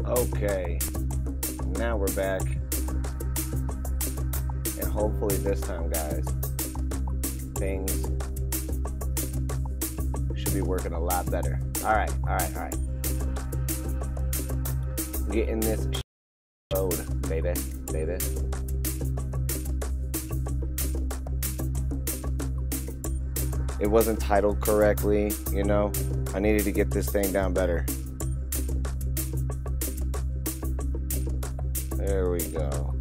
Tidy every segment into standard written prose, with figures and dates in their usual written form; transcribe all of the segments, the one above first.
Okay, now we're back, and hopefully this time, guys, things should be working a lot better. All right. Getting this load, baby. It wasn't titled correctly, you know. I needed to get this thing down better. There we go.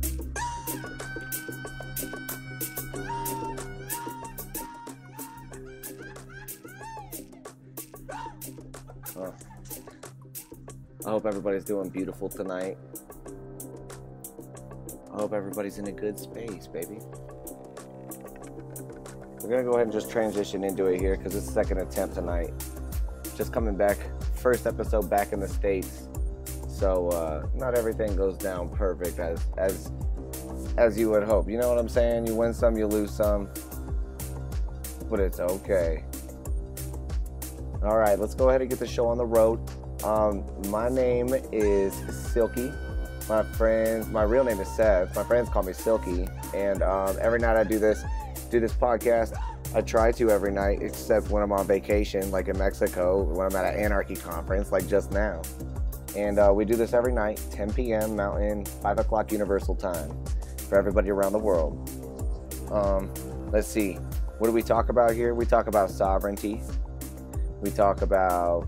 Oh. I hope everybody's doing beautiful tonight. I hope everybody's in a good space, baby. We're gonna go ahead and just transition into it here because it's the second attempt tonight. Just coming back, first episode back in the States. So not everything goes down perfect as you would hope. You know what I'm saying? You win some, you lose some, but it's okay. All right, let's go ahead and get the show on the road. My name is Silky. My real name is Seth. My friends call me Silky, and every night I do this podcast. I try to every night, except when I'm on vacation, like in Mexico, when I'm at an anarchy conference, like just now. And we do this every night, 10 p.m. Mountain, 5 o'clock Universal Time, for everybody around the world. Let's see. What do we talk about here? We talk about sovereignty. We talk about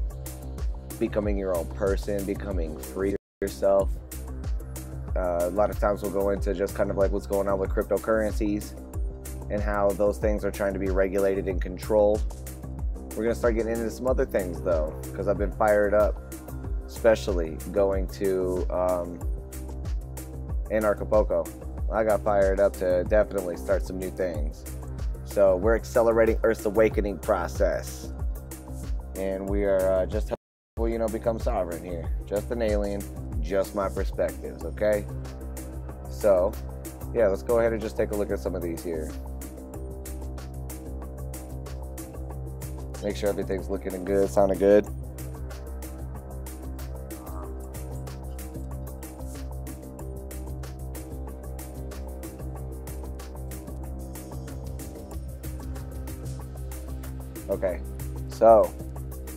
becoming your own person, becoming free yourself. A lot of times we'll go into just kind of like what's going on with cryptocurrencies and how those things are trying to be regulated and controlled. We're going to start getting into some other things, though, because I've been fired up. Especially going to Acapulco. I got fired up to definitely start some new things. So we're accelerating Earth's awakening process. And we are just helping, you know, become sovereign here. Just an alien, just my perspectives, okay? So, yeah, let's go ahead and just take a look at some of these here. Make sure everything's looking good, sounding good. Okay, so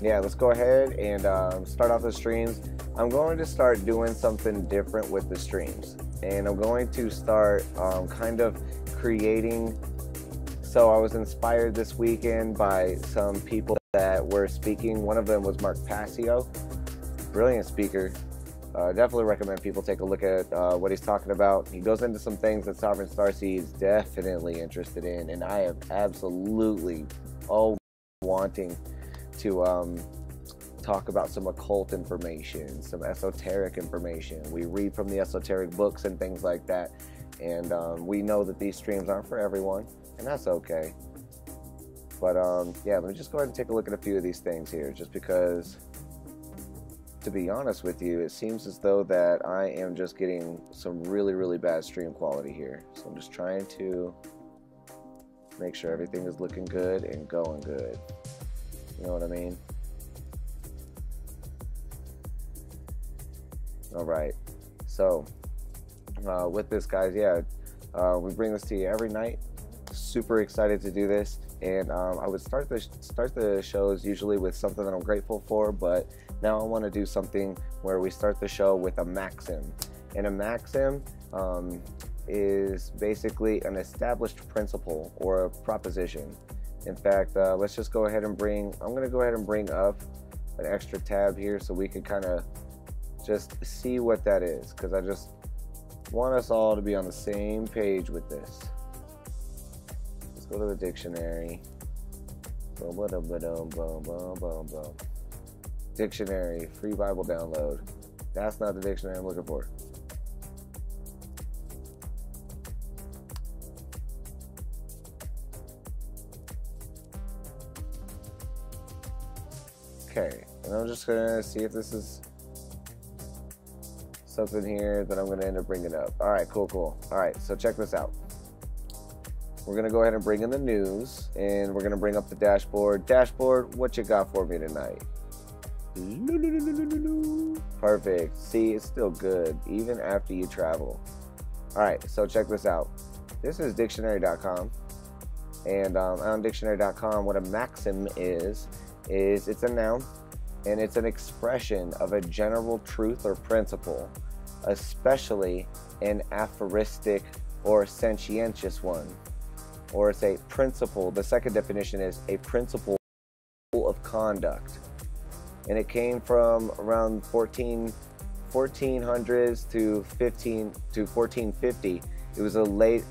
yeah, let's go ahead and start off the streams. I'm going to start doing something different with the streams, and I'm going to start kind of creating. So I was inspired this weekend by some people that were speaking. One of them was Mark Passio, brilliant speaker. Definitely recommend people take a look at what he's talking about. He goes into some things that Sovereign Starseed is definitely interested in, and I am absolutely wanting to talk about some occult information, some esoteric information. We read from the esoteric books and things like that, and we know that these streams aren't for everyone, and that's okay. But yeah, let me just go ahead and take a look at a few of these things here, just because, to be honest with you, it seems as though that I am just getting some really bad stream quality here. So I'm just trying to make sure everything is looking good and going good. You know what I mean? All right. So with this, guys, yeah, we bring this to you every night. Super excited to do this, and I would start the shows usually with something that I'm grateful for, but now I want to do something where we start the show with a maxim, and a maxim is basically an established principle or a proposition. In fact, let's just go ahead and I'm going to go ahead and bring up an extra tab here so we can kind of just see what that is, because I just want us all to be on the same page with this. Let's go to the dictionary. Boom, boom, boom, boom, boom, boom, boom. Dictionary, free Bible download. That's not the dictionary I'm looking for. Okay, and I'm just gonna see if this is something here that I'm gonna end up bringing up. All right, cool. All right, so check this out. We're gonna go ahead and bring in the news, and we're gonna bring up the dashboard. Dashboard, what you got for me tonight? Perfect. See, it's still good even after you travel. All right, so check this out. This is dictionary.com, and on dictionary.com, what a maxim is it's a noun, and it's an expression of a general truth or principle, especially an aphoristic or sententious one, or it's a principle. The second definition is a principle of conduct, and it came from around 1400s to 1450. It was a late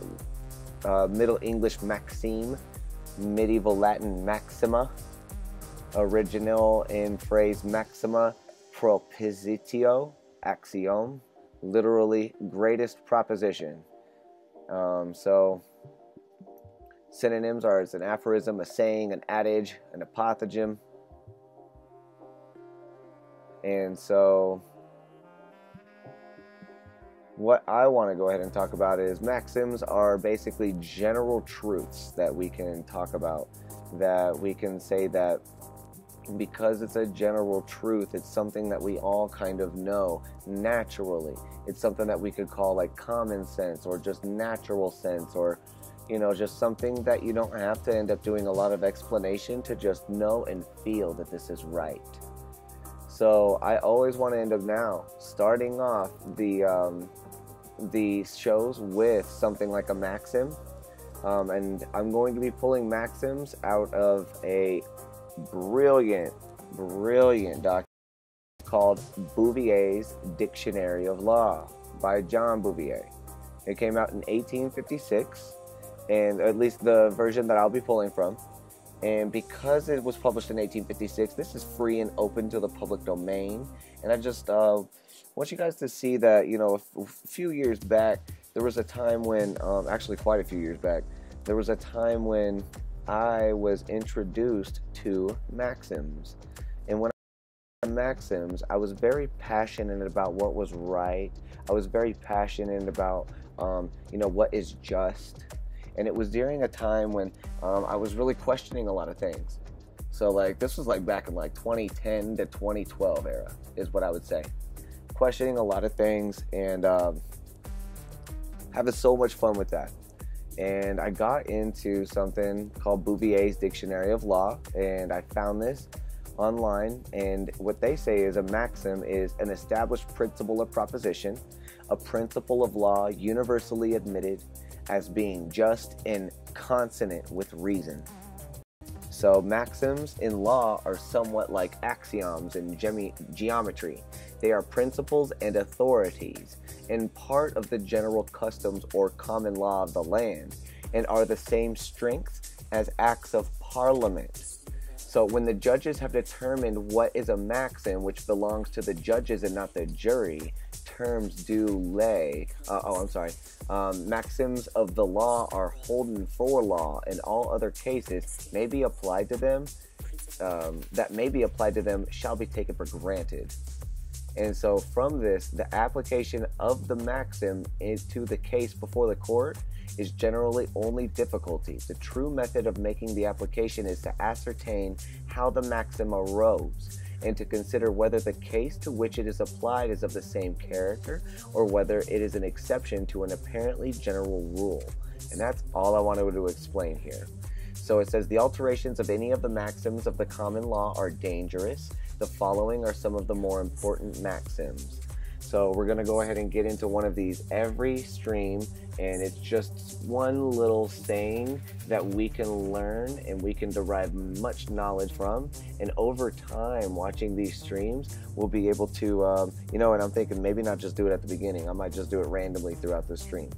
Middle English maxime, medieval Latin maxima, original in phrase maxima propositio, axiom, literally greatest proposition. So synonyms are: it's an aphorism, a saying, an adage, an apothegm. And so what I want to go ahead and talk about is maxims are basically general truths that we can talk about, that we can say that because it's a general truth, it's something that we all kind of know naturally. It's something that we could call like common sense, or just natural sense, or just something that you don't have to end up doing a lot of explanation to just know and feel that this is right. So I always want to end up now starting off the shows with something like a maxim, and I'm going to be pulling maxims out of a brilliant document called Bouvier's Dictionary of Law by John Bouvier. It came out in 1856, and at least the version that I'll be pulling from. And because it was published in 1856, this is free and open to the public domain. And I just want you guys to see that, a few years back, there was a time when, actually quite a few years back, there was a time when I was introduced to maxims. And when I was maxims, I was very passionate about what was right. I was very passionate about, what is just. And it was during a time when I was really questioning a lot of things. So this was back in 2010 to 2012 era is what I would say. Questioning a lot of things and having so much fun with that. And I got into something called Bouvier's Dictionary of Law, and I found this online. And what they say is a maxim is an established principle or proposition, a principle of law universally admitted as being just and consonant with reason. So maxims in law are somewhat like axioms in geometry. They are principles and authorities, and part of the general customs or common law of the land, and are the same strength as acts of parliament. So when the judges have determined what is a maxim, which belongs to the judges and not the jury, terms do lay. Maxims of the law are holden for law, and all other cases may be applied to them. That may be applied to them shall be taken for granted. And so from this, the application of the maxim into the case before the court is generally only difficulty. The true method of making the application is to ascertain how the maxim arose, and to consider whether the case to which it is applied is of the same character, or whether it is an exception to an apparently general rule. And that's all I wanted to explain here. So it says the alterations of any of the maxims of the common law are dangerous. The following are some of the more important maxims. So we're going to go ahead and get into one of these every stream, and it's just one little saying that we can learn and we can derive much knowledge from. And over time, watching these streams, we'll be able to, and I'm thinking maybe not just do it at the beginning. I might just do it randomly throughout the stream,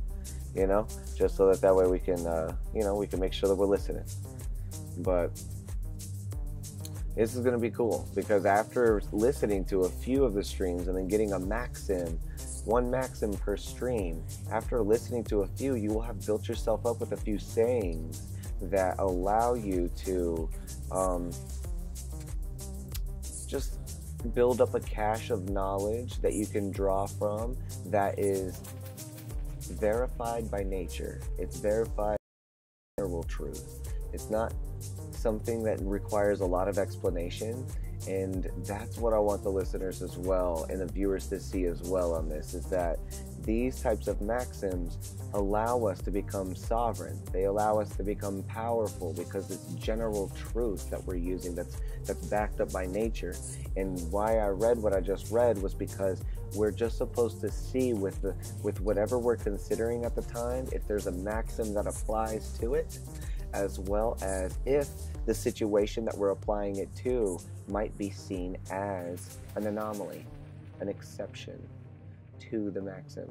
just so that way we can, we can make sure that we're listening. But this is going to be cool, because after listening to a few of the streams and then getting a maxim, one maxim per stream, after listening to a few, you will have built yourself up with a few sayings that allow you to just build up a cache of knowledge that you can draw from that is verified by nature. It's verified by general truth. It's not something that requires a lot of explanation, and that's what I want the listeners as well and the viewers to see as well on this, is that these types of maxims allow us to become sovereign. They allow us to become powerful because it's general truth that we're using that's backed up by nature. And why I read what I just read was because we're just supposed to see with whatever we're considering at the time, if there's a maxim that applies to it, as well as if the situation that we're applying it to might be seen as an anomaly, an exception to the maxim.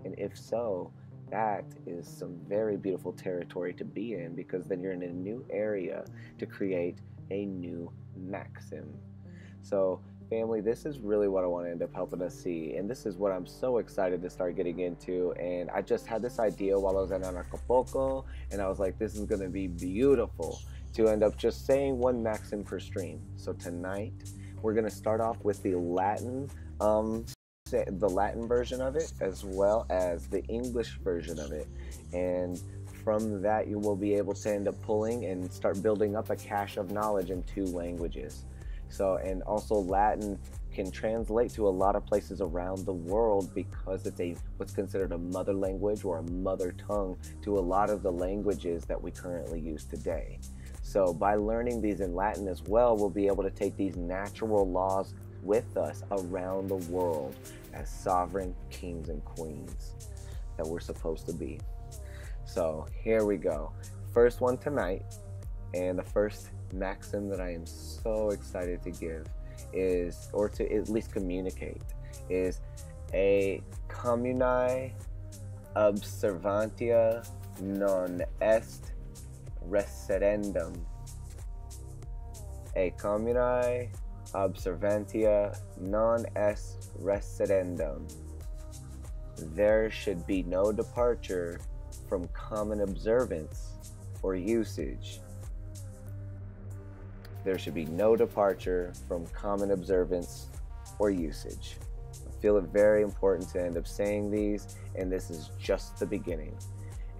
And if so, that is some very beautiful territory to be in, because then you're in a new area to create a new maxim. So family, this is really what I want to end up helping us see, and this is what I'm so excited to start getting into. And I just had this idea while I was at Acapulco, and I was like, this is going to be beautiful to end up just saying one maxim per stream. So tonight we're going to start off with the Latin version of it, as well as the English version of it, and from that you will be able to end up pulling and start building up a cache of knowledge in 2 languages. So, and also Latin can translate to a lot of places around the world because it's what's considered a mother language or a mother tongue to a lot of the languages that we currently use today. So by learning these in Latin as well, we'll be able to take these natural laws with us around the world as sovereign kings and queens that we're supposed to be. So here we go. First one tonight, and the first maxim that I am so excited to give is, or to at least communicate, is a communae observantia non est referendum. A communae observantia non est referendum. There should be no departure from common observance or usage. There should be no departure from common observance or usage. I feel it very important to end up saying these, and this is just the beginning.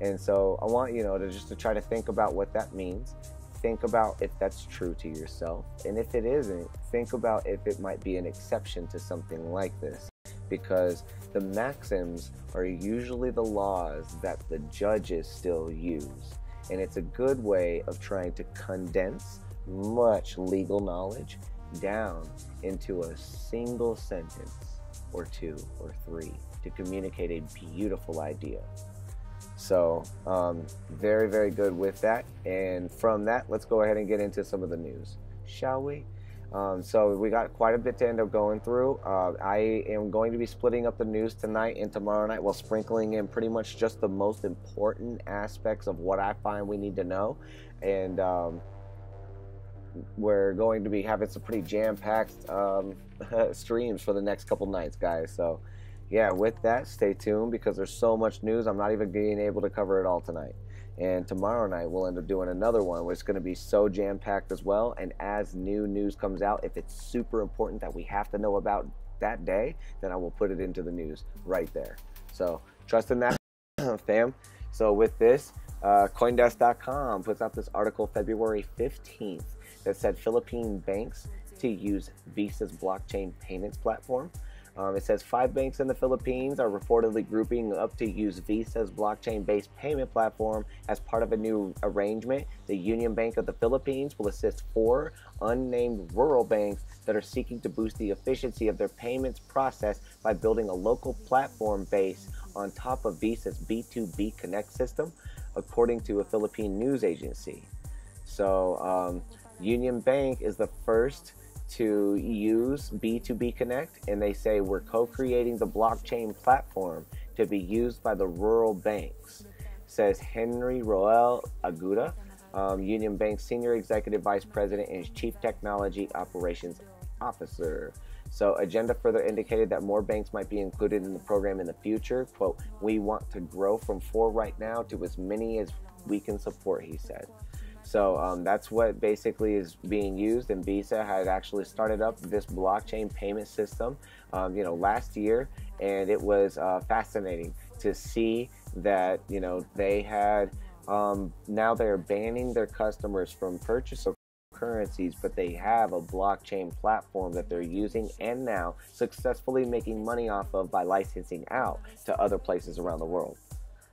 And so I want you to try to think about what that means. Think about if that's true to yourself, and if it isn't, think about if it might be an exception to something like this, because the maxims are usually the laws that the judges still use, and it's a good way of trying to condense much legal knowledge down into a single sentence or 2 or 3 to communicate a beautiful idea. So very, very good with that. And from that, let's go ahead and get into some of the news, shall we? So we got quite a bit to end up going through. I am going to be splitting up the news tonight and tomorrow night while sprinkling in pretty much just the most important aspects of what I find we need to know. And we're going to be having some pretty jam-packed streams for the next couple nights, guys. So yeah, with that, stay tuned because there's so much news. I'm not even being able to cover it all tonight. And tomorrow night we'll end up doing another one where it's going to be so jam-packed as well. And as new news comes out, if it's super important that we have to know about that day, then I will put it into the news right there. So trust in that, fam. So with this, Coinbase.com puts out this article February 15th that said Philippine banks to use Visa's blockchain payments platform. It says 5 banks in the Philippines are reportedly grouping up to use Visa's blockchain-based payment platform as part of a new arrangement. The Union Bank of the Philippines will assist 4 unnamed rural banks that are seeking to boost the efficiency of their payments process by building a local platform based on top of Visa's B2B Connect system, according to a Philippine news agency. So Union Bank is the first to use B2B Connect, and they say we're co-creating the blockchain platform to be used by the rural banks, says Henry Roel Aguda, Union Bank's Senior Executive Vice President and Chief Technology Operations Officer. So Agenda further indicated that more banks might be included in the program in the future. Quote, "We want to grow from 4 right now to as many as we can support," he said. So that's what basically is being used, and Visa had actually started up this blockchain payment system, last year, and it was fascinating to see that, they had now they're banning their customers from purchase of cryptocurrencies, but they have a blockchain platform that they're using and now successfully making money off of by licensing out to other places around the world.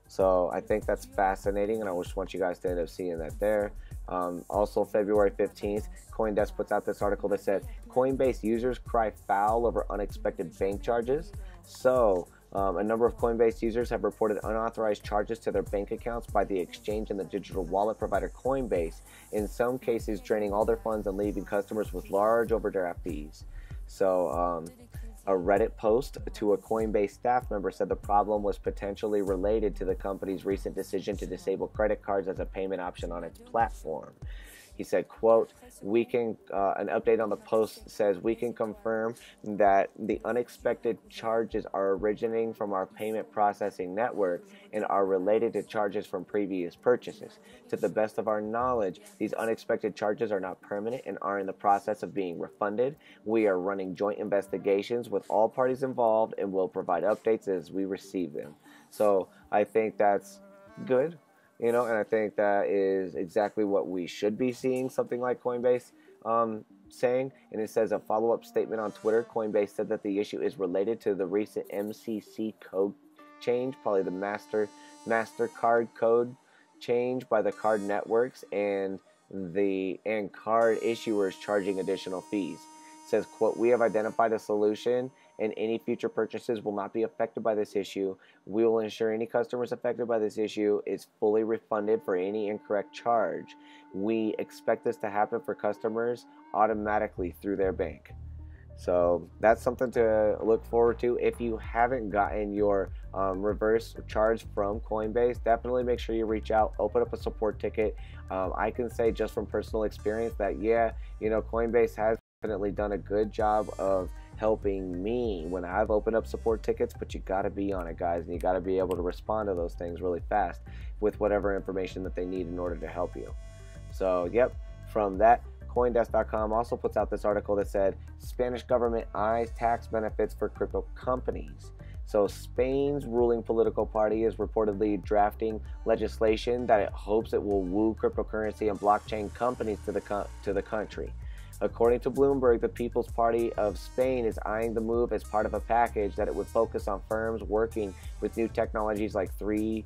So I think that's fascinating, and I just want you guys to end up seeing that there. Also, February 15th, CoinDesk puts out this article that said, Coinbase users cry foul over unexpected bank charges. So a number of Coinbase users have reported unauthorized charges to their bank accounts by the exchange and the digital wallet provider Coinbase, in some cases draining all their funds and leaving customers with large overdraft fees. So a Reddit post to a Coinbase staff member said the problem was potentially related to the company's recent decision to disable credit cards as a payment option on its platform. He said, quote, an update on the post says, we can confirm that the unexpected charges are originating from our payment processing network and are related to charges from previous purchases. To the best of our knowledge, these unexpected charges are not permanent and are in the process of being refunded. We are running joint investigations with all parties involved and will provide updates as we receive them. So I think that's good. And I think that is exactly what we should be seeing, something like Coinbase saying. And it says a follow-up statement on Twitter. Coinbase said that the issue is related to the recent MCC code change, probably the MasterCard code change by the card networks and card issuers charging additional fees. It says, quote, we have identified a solution and any future purchases will not be affected by this issue. We will ensure any customers affected by this issue is fully refunded for any incorrect charge. We expect this to happen for customers automatically through their bank. So that's something to look forward to. If you haven't gotten your reverse charge from Coinbase, definitely make sure you reach out, open up a support ticket. I can say just from personal experience that, Coinbase has definitely done a good job of helping me when I've opened up support tickets, but you got to be on it, guys, and you got to be able to respond to those things really fast with whatever information that they need in order to help you. So, from that, Coindesk.com also puts out this article that said, Spanish government eyes tax benefits for crypto companies. So Spain's ruling political party is reportedly drafting legislation that it hopes it will woo cryptocurrency and blockchain companies to the country. According to Bloomberg, the People's Party of Spain is eyeing the move as part of a package that it would focus on firms working with new technologies like 3D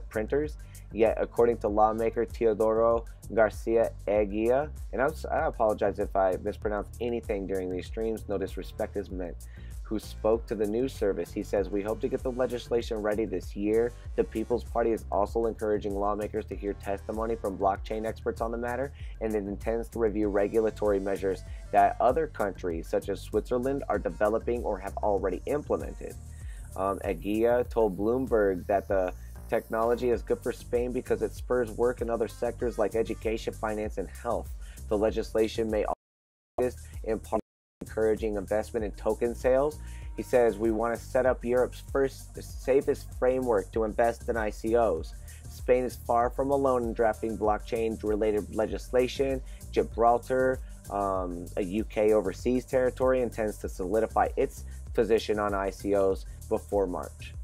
printers. Yet, according to lawmaker Teodoro Garcia Eguia, and I apologize if I mispronounce anything during these streams, no disrespect is meant, who spoke to the news service, he says, we hope to get the legislation ready this year. The People's Party is also encouraging lawmakers to hear testimony from blockchain experts on the matter, and it intends to review regulatory measures that other countries, such as Switzerland, are developing or have already implemented. Eguia told Bloomberg that the technology is good for Spain because it spurs work in other sectors like education, finance, and health. The legislation may also be in part encouraging investment in token sales. He says, we want to set up Europe's safest framework to invest in ICOs. Spain is far from alone in drafting blockchain-related legislation. Gibraltar, a UK overseas territory, intends to solidify its position on ICOs before March.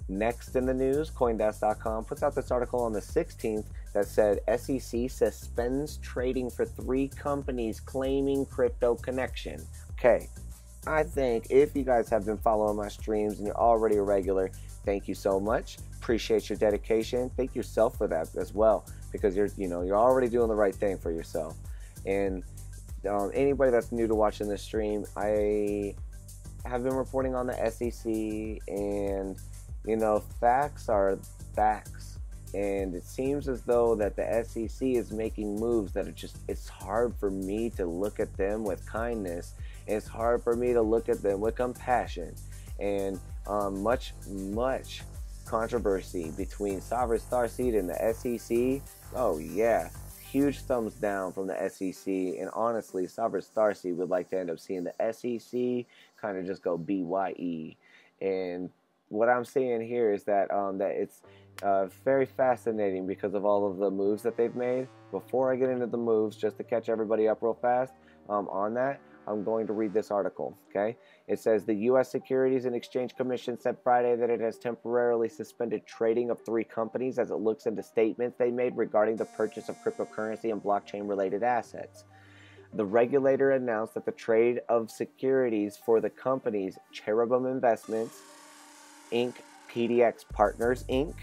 Next in the news, Coindesk.com puts out this article on the 16th that said SEC suspends trading for 3 companies claiming crypto connection. Okay, I think if you guys have been following my streams and you're already a regular, thank you so much. Appreciate your dedication. Thank yourself for that as well, because you're already doing the right thing for yourself. And anybody that's new to watching this stream, I have been reporting on the SEC, and facts are facts, and it seems as though that the SEC is making moves that it's hard for me to look at them with kindness. It's hard for me to look at them with compassion, and much controversy between Sovereign Starseed and the SEC. Oh yeah, huge thumbs down from the SEC, and honestly, Sovereign Starseed would like to end up seeing the SEC kind of just go BYE. And what I'm seeing here is that that it's very fascinating because of all of the moves that they've made. Before I get into the moves, just to catch everybody up real fast, on that, I'm going to read this article, okay? It says the U.S. Securities and Exchange Commission said Friday that it has temporarily suspended trading of 3 companies as it looks into statements they made regarding the purchase of cryptocurrency and blockchain-related assets. The regulator announced that the trade of securities for the companies Cherubim Investments, Inc., PDX Partners, Inc.,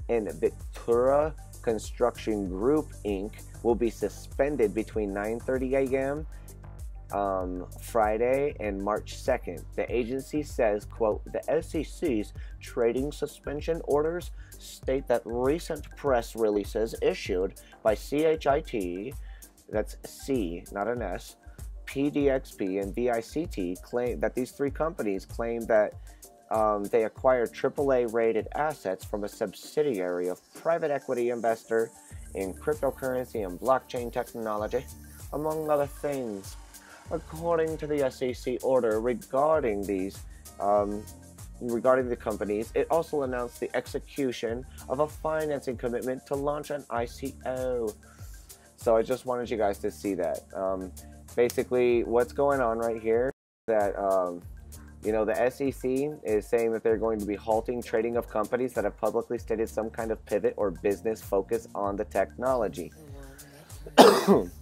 and Victura Construction Group, Inc. will be suspended between 9:30 a.m. Friday and March 2nd. The agency says, quote, the SEC's trading suspension orders state that recent press releases issued by CHIT, that's C, not an S, PDXP, and VICT claim that these 3 companies claim that they acquired AAA rated assets from a subsidiary of private equity investor in cryptocurrency and blockchain technology, among other things. According to the SEC order regarding the companies, it also announced the execution of a financing commitment to launch an ICO. So I just wanted you guys to see that. Basically, what's going on right here is that the SEC is saying that they're going to be halting trading of companies that have publicly stated some kind of pivot or business focus on the technology.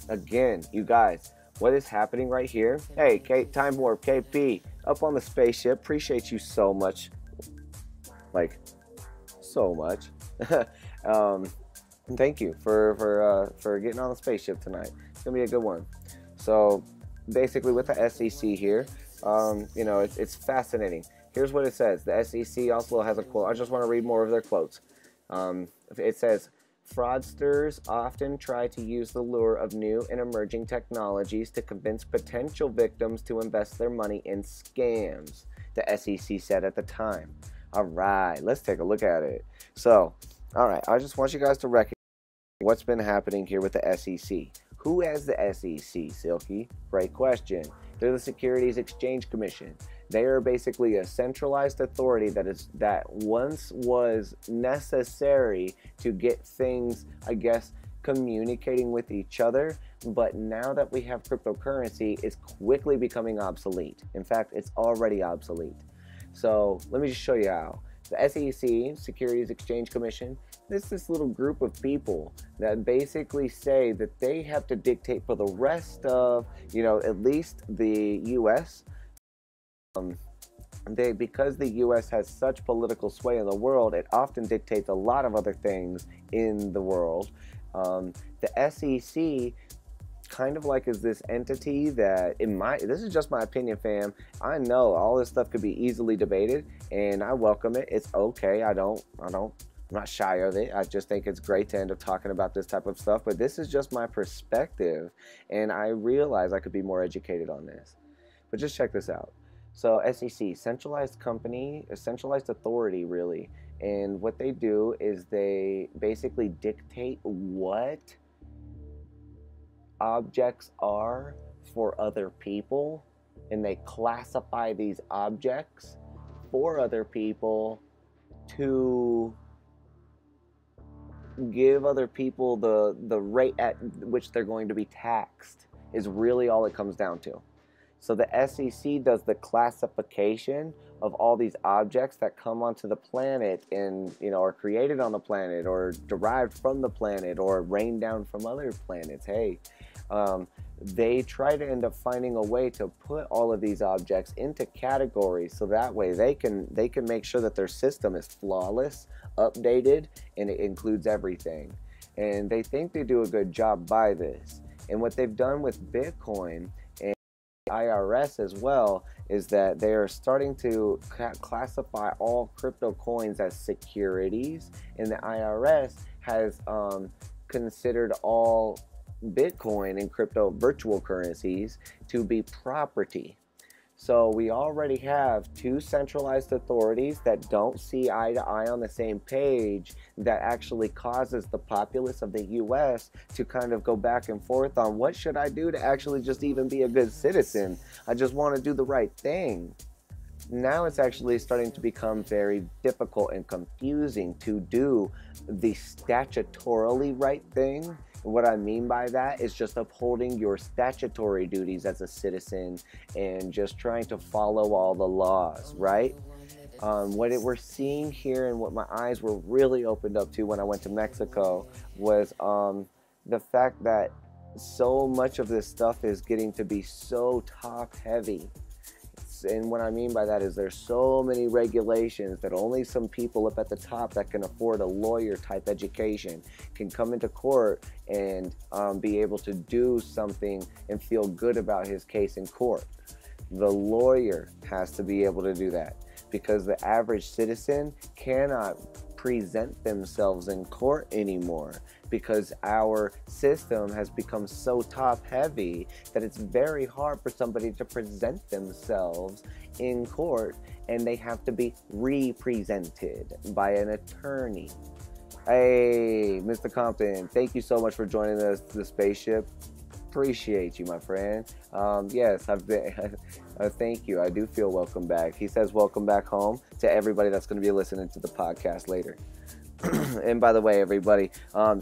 Again, you guys, what is happening right here? Hey, Time Warp, KP, up on the spaceship. Appreciate you so much. Like, so much. Thank you for getting on the spaceship tonight. It's gonna be a good one. So, basically, with the SEC here, it's fascinating. Here's what it says. The SEC also has a quote. I just want to read more of their quotes. It says, fraudsters often try to use the lure of new and emerging technologies to convince potential victims to invest their money in scams, the SEC said at the time. All right, let's take a look at it. So, all right, I just want you guys to recognize what's been happening here with the SEC. Who has the SEC, Silky? Great question. They're the Securities Exchange Commission. They are basically a centralized authority that once was necessary to get things, I guess, communicating with each other, but now that we have cryptocurrency, it's quickly becoming obsolete. In fact, it's already obsolete. So let me just show you how. The SEC, Securities Exchange Commission, this little group of people that basically say that they have to dictate for the rest of, at least the U.S., because the U.S. has such political sway in the world, it often dictates a lot of other things in the world. The SEC kind of like is this entity that, this is just my opinion, fam. I know all this stuff could be easily debated, and I welcome it. It's okay. I'm not shy of it. I just think it's great to end up talking about this type of stuff. But this is just my perspective, and I realize I could be more educated on this. But just check this out. So SEC, centralized company, a centralized authority, really. And what they do is they basically dictate what objects are for other people, and they classify these objects for other people to give other people the rate at which they're going to be taxed, is really all it comes down to. So the SEC does the classification of all these objects that come onto the planet and, are created on the planet or derived from the planet or rain down from other planets. Hey, they try to end up finding a way to put all of these objects into categories so that way they can make sure that their system is flawless, updated, and it includes everything. And they think they do a good job by this. And what they've done with Bitcoin and IRS as well is that they are starting to classify all crypto coins as securities, and the IRS has considered all Bitcoin and crypto virtual currencies to be property. So we already have 2 centralized authorities that don't see eye to eye on the same page, that actually causes the populace of the US to kind of go back and forth on what should I do to actually just even be a good citizen. I just want to do the right thing. Now it's actually starting to become very difficult and confusing to do the statutorily right thing What I mean by that is just upholding your statutory duties as a citizen and just trying to follow all the laws, right? We're seeing here and what my eyes were really opened up to when I went to Mexico was the fact that so much of this stuff is getting to be so top heavy. And what I mean by that is there's so many regulations that only some people up at the top that can afford a lawyer type education can come into court and be able to do something and feel good about his case in court. The lawyer has to be able to do that, because the average citizen cannot present themselves in court anymore, because our system has become so top heavy that it's very hard for somebody to present themselves in court, and they have to be represented by an attorney. Hey, Mr. Compton, thank you so much for joining us, the spaceship. Appreciate you, my friend. Yes, I've been. Thank you. I do feel welcome back. He says welcome back home to everybody that's going to be listening to the podcast later. And by the way, everybody,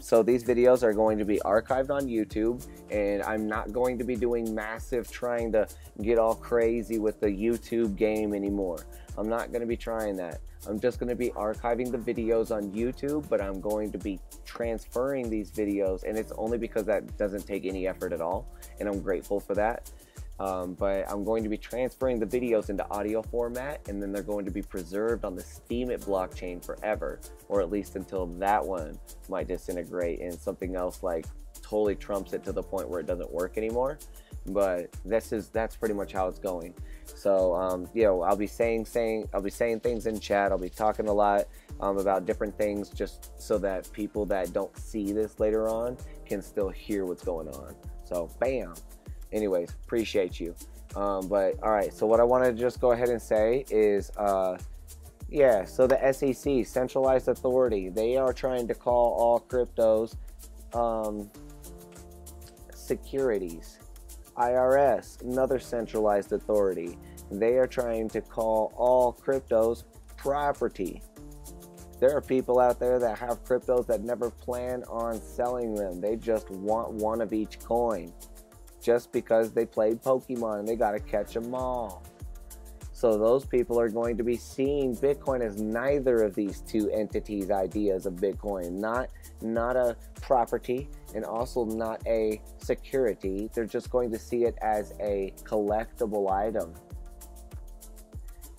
so these videos are going to be archived on YouTube, and I'm not going to be doing massive trying to get all crazy with the YouTube game anymore. I'm not going to be trying that. I'm just going to be archiving the videos on YouTube, but I'm going to be transferring these videos, and it's only because that doesn't take any effort at all, and I'm grateful for that. But I'm going to be transferring the videos into audio format, and then they're going to be preserved on the Steemit blockchain forever, or at least until that one might disintegrate and something else like totally trumps it to the point where it doesn't work anymore. But that's pretty much how it's going. So I'll be saying things in chat. I'll be talking a lot about different things, just so that people that don't see this later on can still hear what's going on. So bam. Anyways, appreciate you. But all right, so what I want to just go ahead and say is so the SEC, centralized authority, they are trying to call all cryptos securities. IRS, another centralized authority, they are trying to call all cryptos property. There are people out there that have cryptos that never plan on selling them. They just want one of each coin, just because they played Pokemon and they got to catch them all. So those people are going to be seeing Bitcoin as neither of these two entities' ideas of Bitcoin. Not a property and also not a security. They're just going to see it as a collectible item.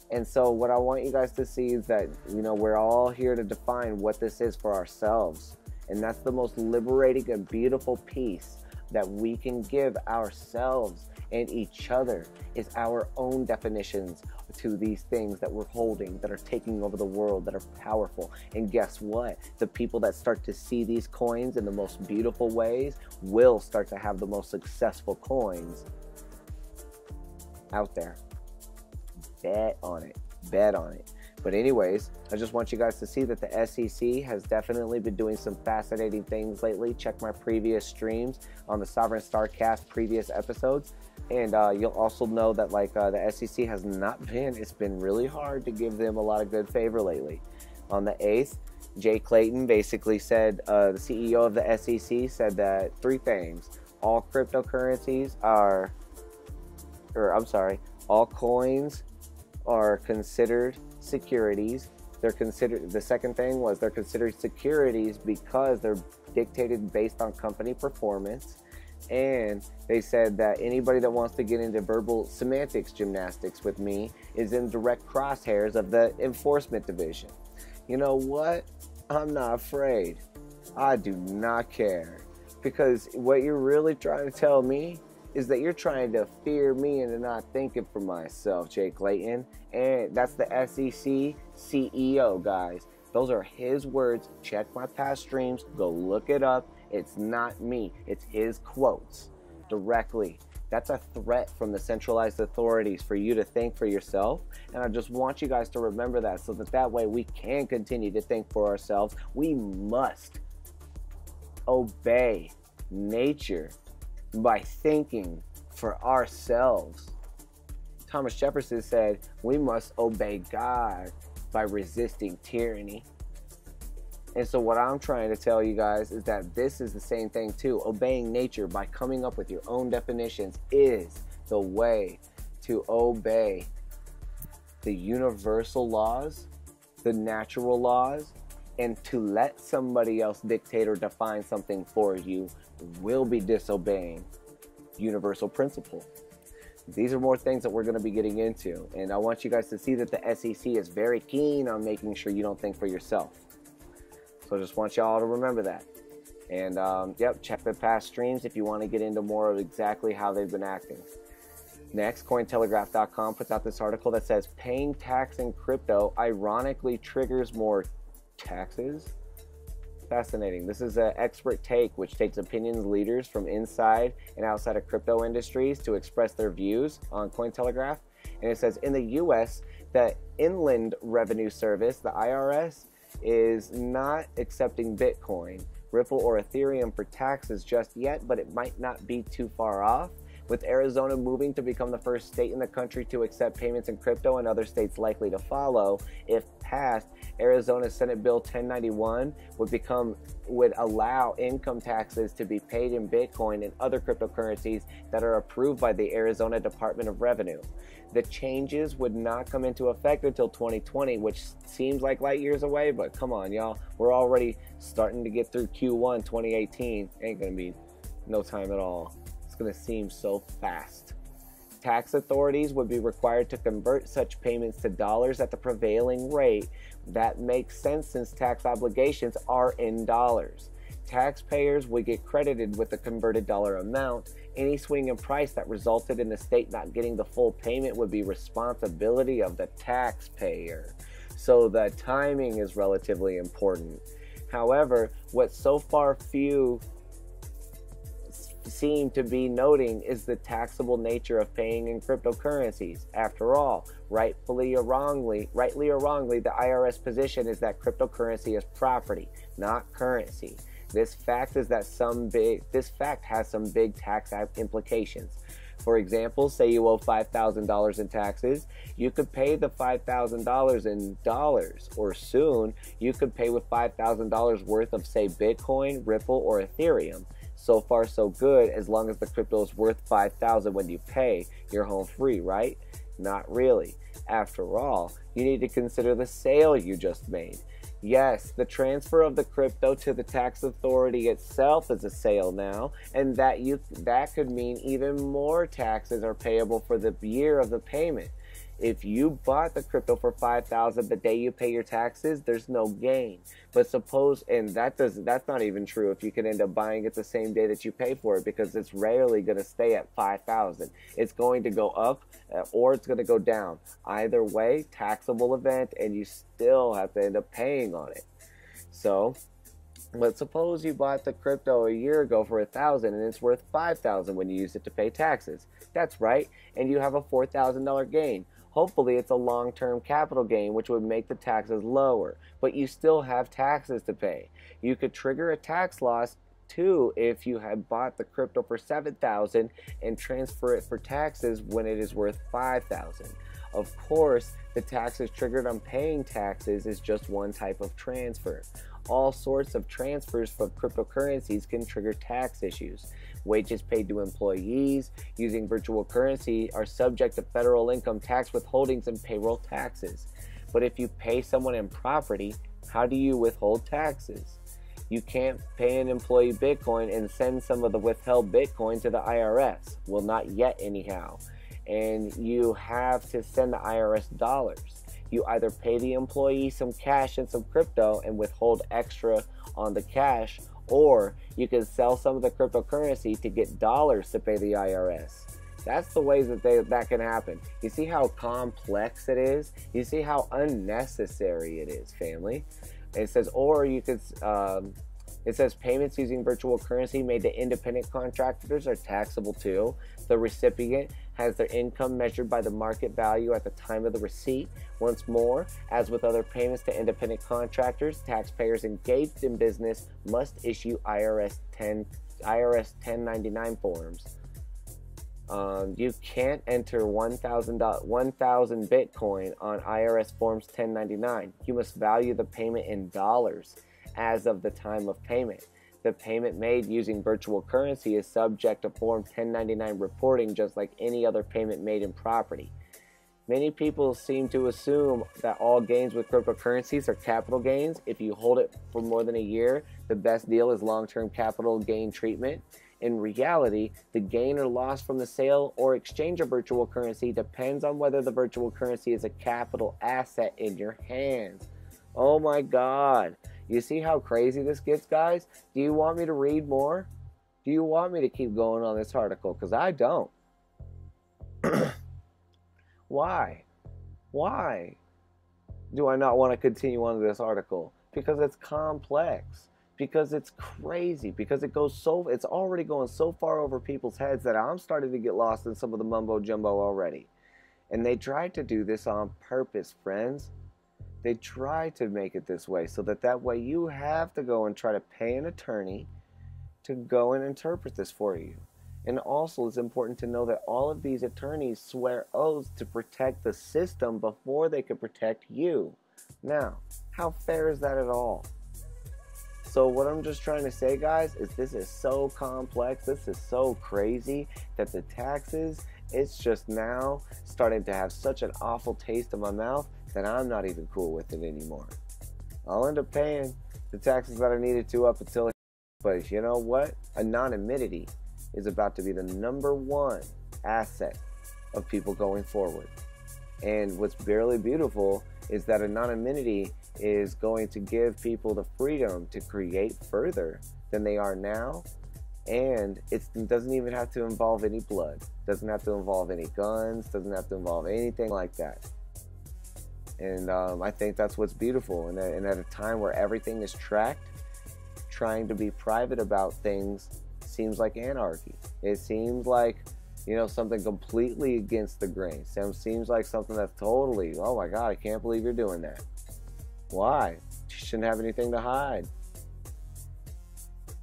And so what I want you guys to see is that, we're all here to define what this is for ourselves. And that's the most liberating and beautiful piece that we can give ourselves and each other, is our own definitions to these things that we're holding, that are taking over the world, that are powerful. And guess what? The people that start to see these coins in the most beautiful ways will start to have the most successful coins out there. Bet on it. Bet on it. But anyways, I just want you guys to see that the SEC has definitely been doing some fascinating things lately. Check my previous streams on the Sovereign STARCAST previous episodes. And you'll also know that the SEC has not been, it's been really hard to give them a lot of good favor lately. On the 8th, Jay Clayton basically said, the CEO of the SEC said that three things. All cryptocurrencies all coins are considered securities. The second thing was they're considered securities because they're dictated based on company performance. And they said that anybody that wants to get into verbal semantics gymnastics with me is in direct crosshairs of the enforcement division. You know what? I'm not afraid. I do not care. Because what you're really trying to tell me is that you're trying to fear me into not thinking for myself, Jay Clayton. And that's the SEC CEO, guys. Those are his words. Check my past streams. Go look it up. It's not me. It's his quotes directly. That's a threat from the centralized authorities for you to think for yourself. And I just want you guys to remember that, so that way we can continue to think for ourselves. We must obey nature by thinking for ourselves. Thomas Jefferson said, we must obey God by resisting tyranny. And so what I'm trying to tell you guys is that this is the same thing too. Obeying nature by coming up with your own definitions is the way to obey the universal laws, the natural laws, and to let somebody else dictate or define something for you will be disobeying universal principle. These are more things that we're going to be getting into, and I want you guys to see that the SEC is very keen on making sure you don't think for yourself. So I just want y'all to remember that. And yep, check the past streams if you want to get into more of exactly how they've been acting. Next, Cointelegraph.com puts out this article that says paying tax in crypto ironically triggers more taxes. Fascinating. This is an expert take which takes opinions leaders from inside and outside of crypto industries to express their views on Cointelegraph. And it says in the US, the Inland Revenue Service, the IRS, is not accepting Bitcoin, Ripple, or Ethereum for taxes just yet, but it might not be too far off. With Arizona moving to become the first state in the country to accept payments in crypto and other states likely to follow, if passed, Arizona's Senate Bill 1091 would allow income taxes to be paid in Bitcoin and other cryptocurrencies that are approved by the Arizona Department of Revenue. The changes would not come into effect until 2020, which seems like light years away, but come on, y'all. We're already starting to get through Q1 2018. Ain't gonna be no time at all. It's gonna seem so fast. Tax authorities would be required to convert such payments to dollars at the prevailing rate. That makes sense since tax obligations are in dollars. Taxpayers would get credited with the converted dollar amount. Any swing in price that resulted in the state not getting the full payment would be responsibility of the taxpayer. So the timing is relatively important. However, what so far few seem to be noting is the taxable nature of paying in cryptocurrencies. After all, rightly or wrongly, the IRS position is that cryptocurrency is property, not currency. This fact has some big tax implications. For example, say you owe $5,000 in taxes, you could pay the $5,000 in dollars, or soon you could pay with $5,000 worth of, say, Bitcoin, Ripple, or Ethereum. So far, so good. As long as the crypto is worth $5,000 when you pay, you're home free, right? Not really. After all, you need to consider the sale you just made. Yes, the transfer of the crypto to the tax authority itself is a sale now, and that could mean even more taxes are payable for the year of the payment. If you bought the crypto for $5,000 the day you pay your taxes, there's no gain. But suppose, and that's not even true if you can end up buying it the same day that you pay for it, because it's rarely going to stay at $5,000. It's going to go up or it's going to go down. Either way, taxable event, and you still have to end up paying on it. So, but suppose you bought the crypto a year ago for $1,000 and it's worth $5,000 when you use it to pay taxes. That's right, and you have a $4,000 gain. Hopefully it's a long-term capital gain, which would make the taxes lower, but you still have taxes to pay. You could trigger a tax loss too if you had bought the crypto for $7,000 and transfer it for taxes when it is worth $5,000. Of course, the taxes triggered on paying taxes is just one type of transfer. All sorts of transfers for cryptocurrencies can trigger tax issues. Wages paid to employees using virtual currency are subject to federal income tax withholdings and payroll taxes. But if you pay someone in property, how do you withhold taxes? You can't pay an employee Bitcoin and send some of the withheld Bitcoin to the IRS. Well, not yet anyhow. And you have to send the IRS dollars. You either pay the employee some cash and some crypto and withhold extra on the cash, or you can sell some of the cryptocurrency to get dollars to pay the IRS. That's the ways that can happen. You see how complex it is? You see how unnecessary it is, family? It says, or you could, it says payments using virtual currency made to independent contractors are taxable too. The recipient has their income measured by the market value at the time of the receipt. Once more, as with other payments to independent contractors, taxpayers engaged in business must issue IRS 1099 forms. You can't enter 1,000 Bitcoin on IRS forms 1099. You must value the payment in dollars. as of the time of payment. The payment made using virtual currency is subject to Form 1099 reporting just like any other payment made in property. Many people seem to assume that all gains with cryptocurrencies are capital gains. If you hold it for more than a year, the best deal is long-term capital gain treatment. In reality, the gain or loss from the sale or exchange of virtual currency depends on whether the virtual currency is a capital asset in your hands. Oh my God. You see how crazy this gets, guys? Do you want me to read more? Do you want me to keep going on this article? Because I don't. Why? Why do I not want to continue on this article? Because it's complex. Because it's crazy. Because it's already going so far over people's heads that I'm starting to get lost in some of the mumbo jumbo already. And they tried to do this on purpose, friends. They tried to make it this way so that way you have to go and try to pay an attorney to go and interpret this for you. And also, it's important to know that all of these attorneys swear oaths to protect the system before they can protect you. Now, how fair is that at all? So what I'm just trying to say, guys, is this is so complex, this is so crazy that the taxes, it's just now starting to have such an awful taste in my mouth that I'm not even cool with it anymore. I'll end up paying the taxes that I needed to up until, but you know what? Anonymity is about to be the #1 asset of people going forward. And what's really beautiful is that anonymity is going to give people the freedom to create further than they are now. And it doesn't even have to involve any blood. Doesn't have to involve any guns. Doesn't have to involve anything like that. And I think that's what's beautiful. And at a time where everything is tracked, trying to be private about things seems like anarchy. It seems like, something completely against the grain. Seems like something that's totally, oh my God, I can't believe you're doing that. Why? You shouldn't have anything to hide.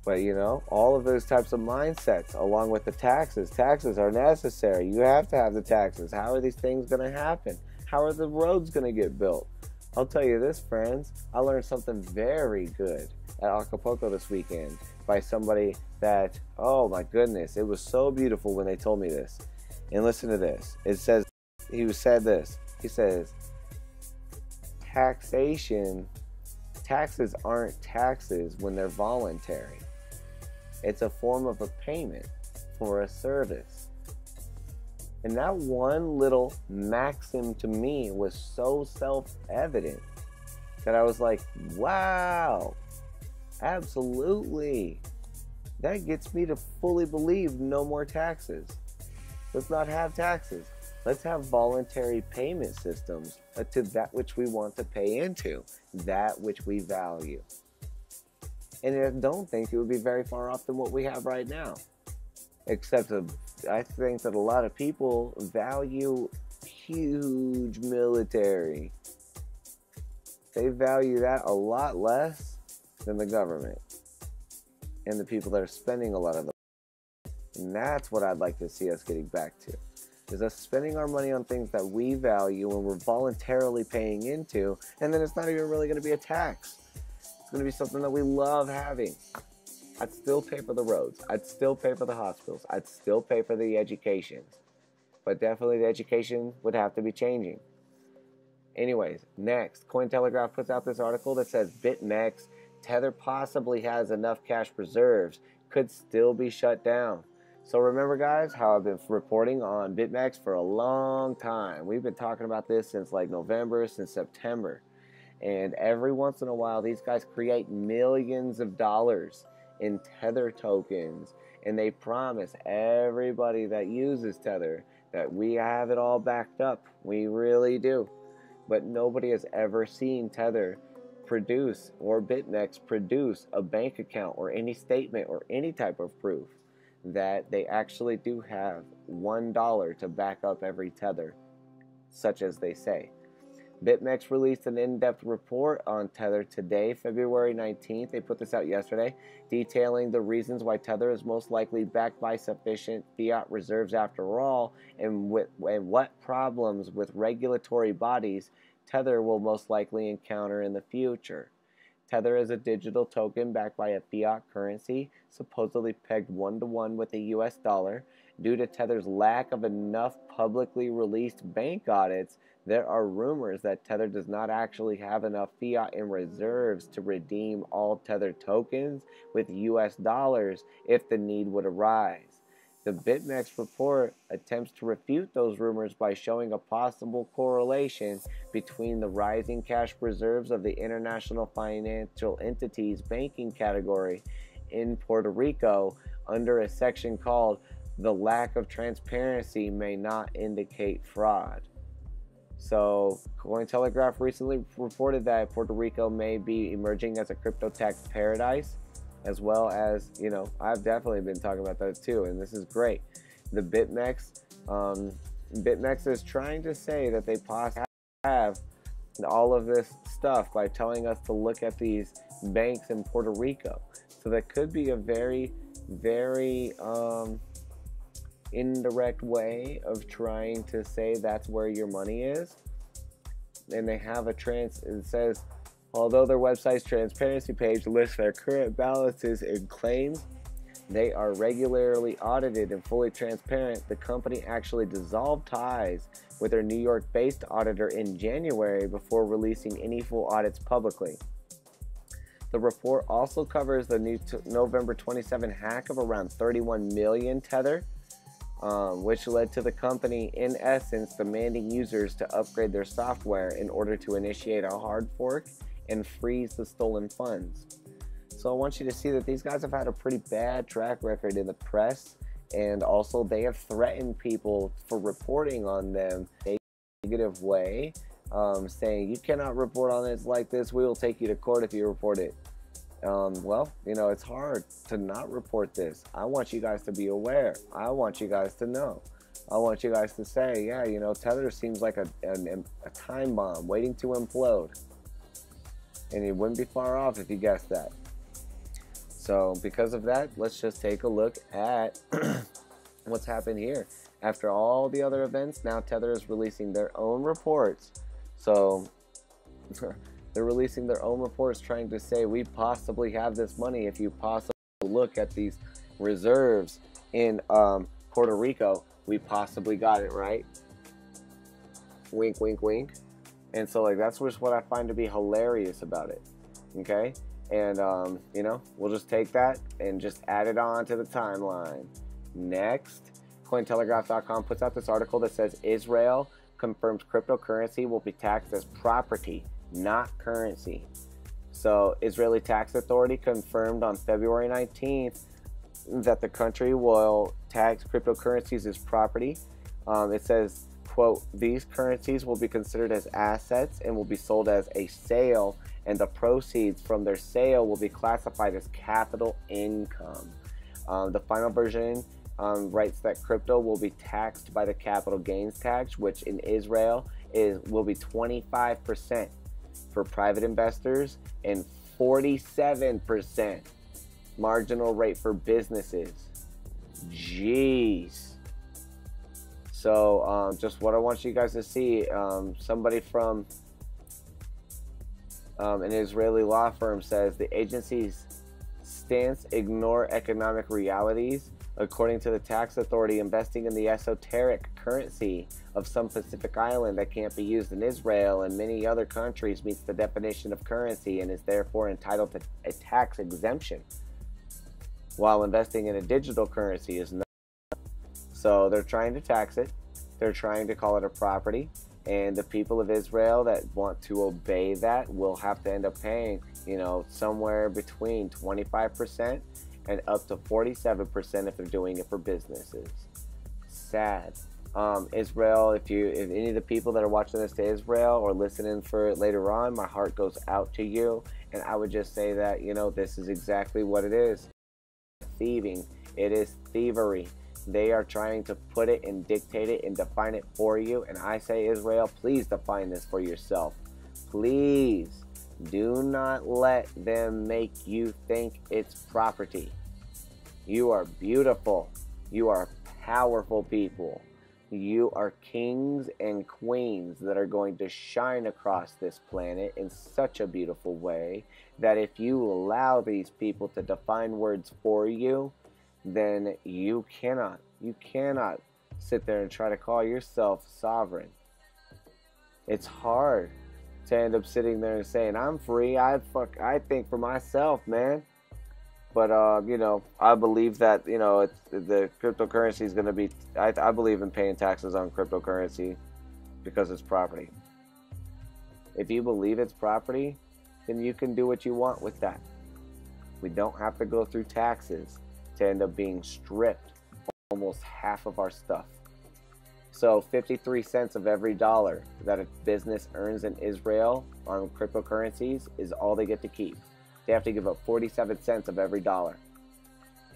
But all of those types of mindsets, along with the taxes are necessary. You have to have the taxes. How are these things going to happen? How are the roads going to get built? I'll tell you this, friends. I learned something very good at Acapulco this weekend by somebody that, oh my goodness, it was so beautiful when they told me this. And listen to this. He said this. He says, taxes aren't taxes when they're voluntary. It's a form of a payment for a service. And that one little maxim to me was so self-evident that I was like, wow, absolutely. That gets me to fully believe no more taxes. Let's not have taxes. Let's have voluntary payment systems to that which we want to pay into, that which we value. And I don't think it would be very far off than what we have right now. Except I think that a lot of people value huge military. They value that a lot less than the government and the people that are spending a lot of the money. And that's what I'd like to see us getting back to. Is us spending our money on things that we value and we're voluntarily paying into, and then it's not even really going to be a tax. It's going to be something that we love having. I'd still pay for the roads. I'd still pay for the hospitals. I'd still pay for the education. But definitely the education would have to be changing. Anyways, next, Cointelegraph puts out this article that says BitMEX, Tether possibly has enough cash reserves, could still be shut down. So remember, guys, how I've been reporting on BitMEX for a long time. We've been talking about this since like November, since September. And every once in a while, these guys create millions of dollars in Tether tokens. And they promise everybody that uses Tether that we have it all backed up. We really do. But nobody has ever seen Tether produce or BitMEX produce a bank account or any statement or any type of proof that they actually do have $1 to back up every Tether, such as they say. BitMEX released an in-depth report on Tether today, February 19th. They put this out yesterday, detailing the reasons why Tether is most likely backed by sufficient fiat reserves after all, and what problems with regulatory bodies Tether will most likely encounter in the future. Tether is a digital token backed by a fiat currency, supposedly pegged 1-to-1 with the US dollar. Due to Tether's lack of enough publicly released bank audits, there are rumors that Tether does not actually have enough fiat in reserves to redeem all Tether tokens with US dollars if the need would arise. The BitMEX report attempts to refute those rumors by showing a possible correlation between the rising cash reserves of the international financial entities banking category in Puerto Rico under a section called "The lack of transparency may not indicate fraud." So, Cointelegraph recently reported that Puerto Rico may be emerging as a crypto tax paradise, as well as, I've definitely been talking about that too, and this is great. The BitMEX is trying to say that they possibly have all of this stuff by telling us to look at these banks in Puerto Rico. So that could be a very, very indirect way of trying to say that's where your money is. And they have it says, although their website's transparency page lists their current balances and claims they are regularly audited and fully transparent, the company actually dissolved ties with their New York-based auditor in January before releasing any full audits publicly. The report also covers the new November 27 hack of around 31 million Tether, which led to the company, in essence, demanding users to upgrade their software in order to initiate a hard fork and freeze the stolen funds. So I want you to see that these guys have had a pretty bad track record in the press, and also they have threatened people for reporting on them in a negative way, saying, you cannot report on this like this, we will take you to court if you report it. Well, it's hard to not report this. I want you guys to be aware. I want you guys to know. I want you guys to say, yeah, Tether seems like a time bomb waiting to implode. And it wouldn't be far off if you guessed that. So because of that, let's just take a look at what's happened here. After all the other events, now Tether is releasing their own reports. So they're releasing their own reports trying to say, we possibly have this money. If you possibly look at these reserves in Puerto Rico, we possibly got it, right? Wink, wink, wink. And so, that's just what I find to be hilarious about it. Okay? And, we'll just take that and just add it on to the timeline. Next, Cointelegraph.com puts out this article that says Israel confirms cryptocurrency will be taxed as property, not currency. So, Israeli tax authority confirmed on February 19th that the country will tax cryptocurrencies as property. It says, quote, these currencies will be considered as assets and will be sold as a sale, and the proceeds from their sale will be classified as capital income. The final version writes that crypto will be taxed by the capital gains tax, which in Israel will be 25% for private investors and 47% marginal rate for businesses. Jeez. So just what I want you guys to see, somebody from an Israeli law firm says the agency's stance ignore economic realities. According to the tax authority, investing in the esoteric currency of some Pacific island that can't be used in Israel and many other countries meets the definition of currency and is therefore entitled to a tax exemption, while investing in a digital currency is not. So they're trying to tax it. They're trying to call it a property. And the people of Israel that want to obey that will have to end up paying, somewhere between 25% and up to 47% if they're doing it for businesses. Sad. Israel, if any of the people that are watching this to Israel or listening for it later on, my heart goes out to you. And I would just say that, this is exactly what it is. Thieving. It is thievery. They are trying to put it and dictate it and define it for you. And I say, Israel, please define this for yourself. Please do not let them make you think it's property. You are beautiful. You are powerful people. You are kings and queens that are going to shine across this planet in such a beautiful way that if you allow these people to define words for you, then you cannot sit there and try to call yourself sovereign. It's hard to end up sitting there and saying, I'm free, I think for myself, man. But I believe that the cryptocurrency is going to be. I believe in paying taxes on cryptocurrency because it's property. If you believe it's property, then you can do what you want with that. We don't have to go through taxes to end up being stripped almost half of our stuff. So 53 cents of every dollar that a business earns in Israel on cryptocurrencies is all they get to keep. They have to give up 47 cents of every dollar.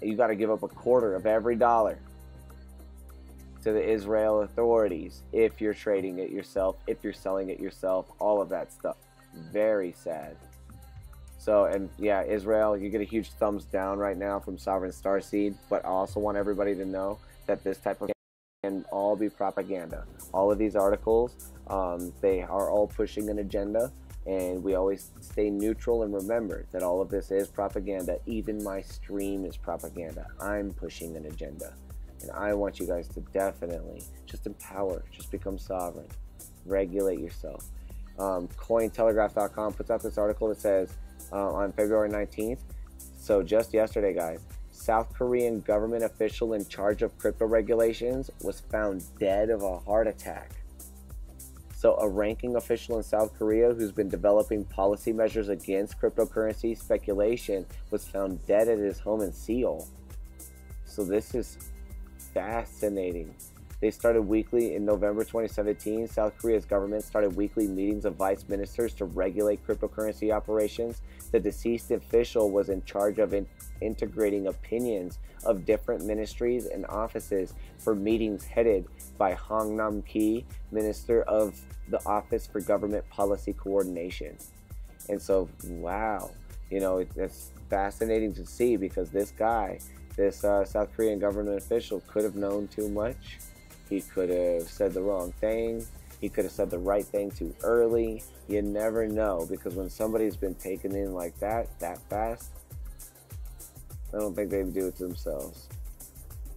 You got to give up a quarter of every dollar to the Israel authorities if you're trading it yourself, if you're selling it yourself, all of that stuff. Very sad. So, and yeah, Israel, you get a huge thumbs down right now from Sovereign Starseed, but I also want everybody to know that this type of can all be propaganda. All of these articles, they are all pushing an agenda. And we always stay neutral and remember that all of this is propaganda. Even my stream is propaganda. I'm pushing an agenda. And I want you guys to definitely just empower, just become sovereign, regulate yourself. Cointelegraph.com puts out this article that says on February 19th, so just yesterday, guys, South Korean government official in charge of crypto regulations was found dead of a heart attack. So a ranking official in South Korea who's been developing policy measures against cryptocurrency speculation was found dead at his home in Seoul. So this is fascinating. They started weekly in November 2017. South Korea's government started weekly meetings of vice ministers to regulate cryptocurrency operations. The deceased official was in charge of integrating opinions of different ministries and offices for meetings headed by Hong Nam-ki, Minister of the Office for Government Policy Coordination. And so, wow, it's fascinating to see because this guy, this South Korean government official could have known too much. He could have said the wrong thing. He could have said the right thing too early. You never know, because when somebody's been taken in like that fast, I don't think they would do it to themselves.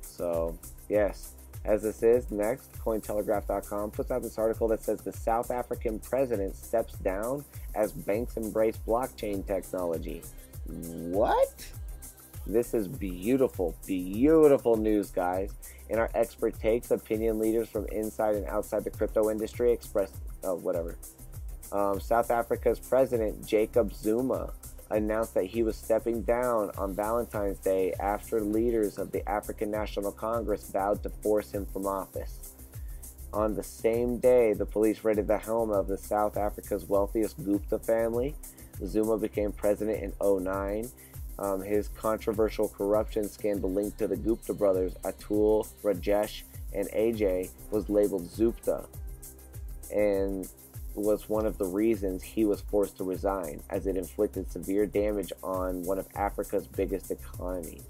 So, yes, as this is, next, Cointelegraph.com puts out this article that says the South African president steps down as banks embrace blockchain technology. What? This is beautiful, beautiful news, guys. In our expert takes, opinion leaders from inside and outside the crypto industry expressed, South Africa's president, Jacob Zuma, announced that he was stepping down on Valentine's Day after leaders of the African National Congress vowed to force him from office. On the same day, the police raided the home of the South Africa's wealthiest Gupta family. Zuma became president in 2009. His controversial corruption scandal linked to the Gupta brothers, Atul, Rajesh, and Ajay, was labeled Zupta, and was one of the reasons he was forced to resign, as it inflicted severe damage on one of Africa's biggest economies,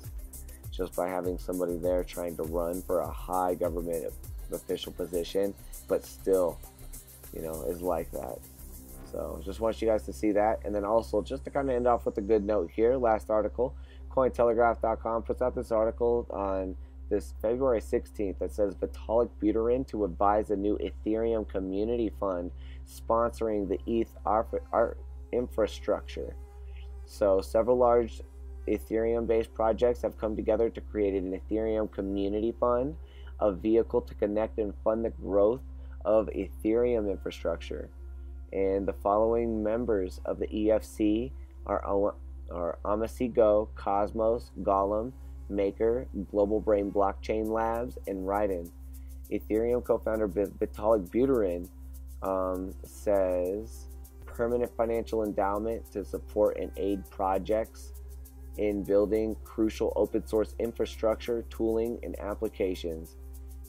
just by having somebody there trying to run for a high government official position, but still, is like that. So just want you guys to see that. And then also, just to kind of end off with a good note here, last article, Cointelegraph.com puts out this article on this February 16th that says Vitalik Buterin to advise a new Ethereum community fund sponsoring the ETH art infrastructure. So several large Ethereum-based projects have come together to create an Ethereum community fund, a vehicle to connect and fund the growth of Ethereum infrastructure. And the following members of the EFC are Amasi Go, Cosmos, Golem, Maker, Global Brain Blockchain Labs, and Raiden. Ethereum co-founder Vitalik Buterin says permanent financial endowment to support and aid projects in building crucial open source infrastructure, tooling, and applications.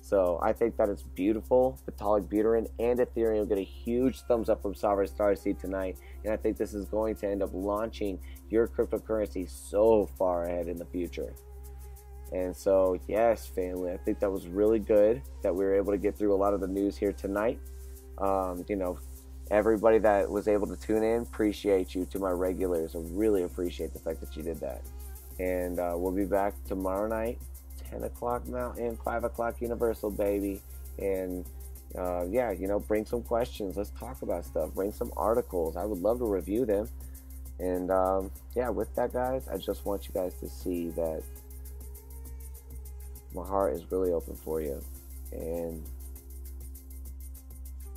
So I think that it's beautiful. Vitalik Buterin and Ethereum get a huge thumbs up from Sovereign Starseed tonight. And I think this is going to end up launching your cryptocurrency so far ahead in the future. And so, yes, family, I think that was really good that we were able to get through a lot of the news here tonight. You know, everybody that was able to tune in, appreciate you. To my regulars, I really appreciate the fact that you did that. And we'll be back tomorrow night, 10 o'clock Mountain, 5 o'clock Universal, baby. And yeah, you know, bring some questions. Let's talk about stuff. Bring some articles. I would love to review them. And yeah, with that, guys, I just want you guys to see that my heart is really open for you. And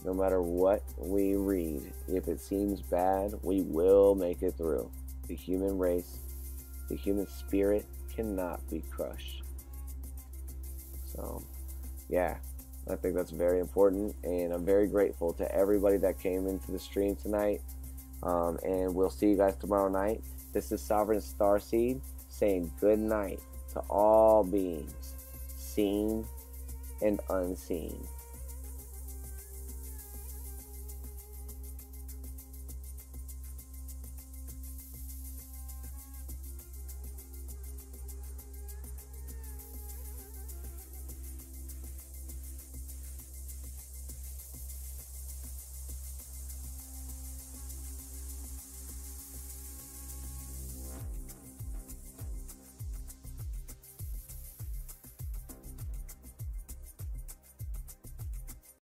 no matter what we read, if it seems bad, we will make it through. The human race, the human spirit cannot be crushed. So, yeah, I think that's very important. And I'm very grateful to everybody that came into the stream tonight. And we'll see you guys tomorrow night. This is Sovereign Starseed saying good night to all beings, seen and unseen.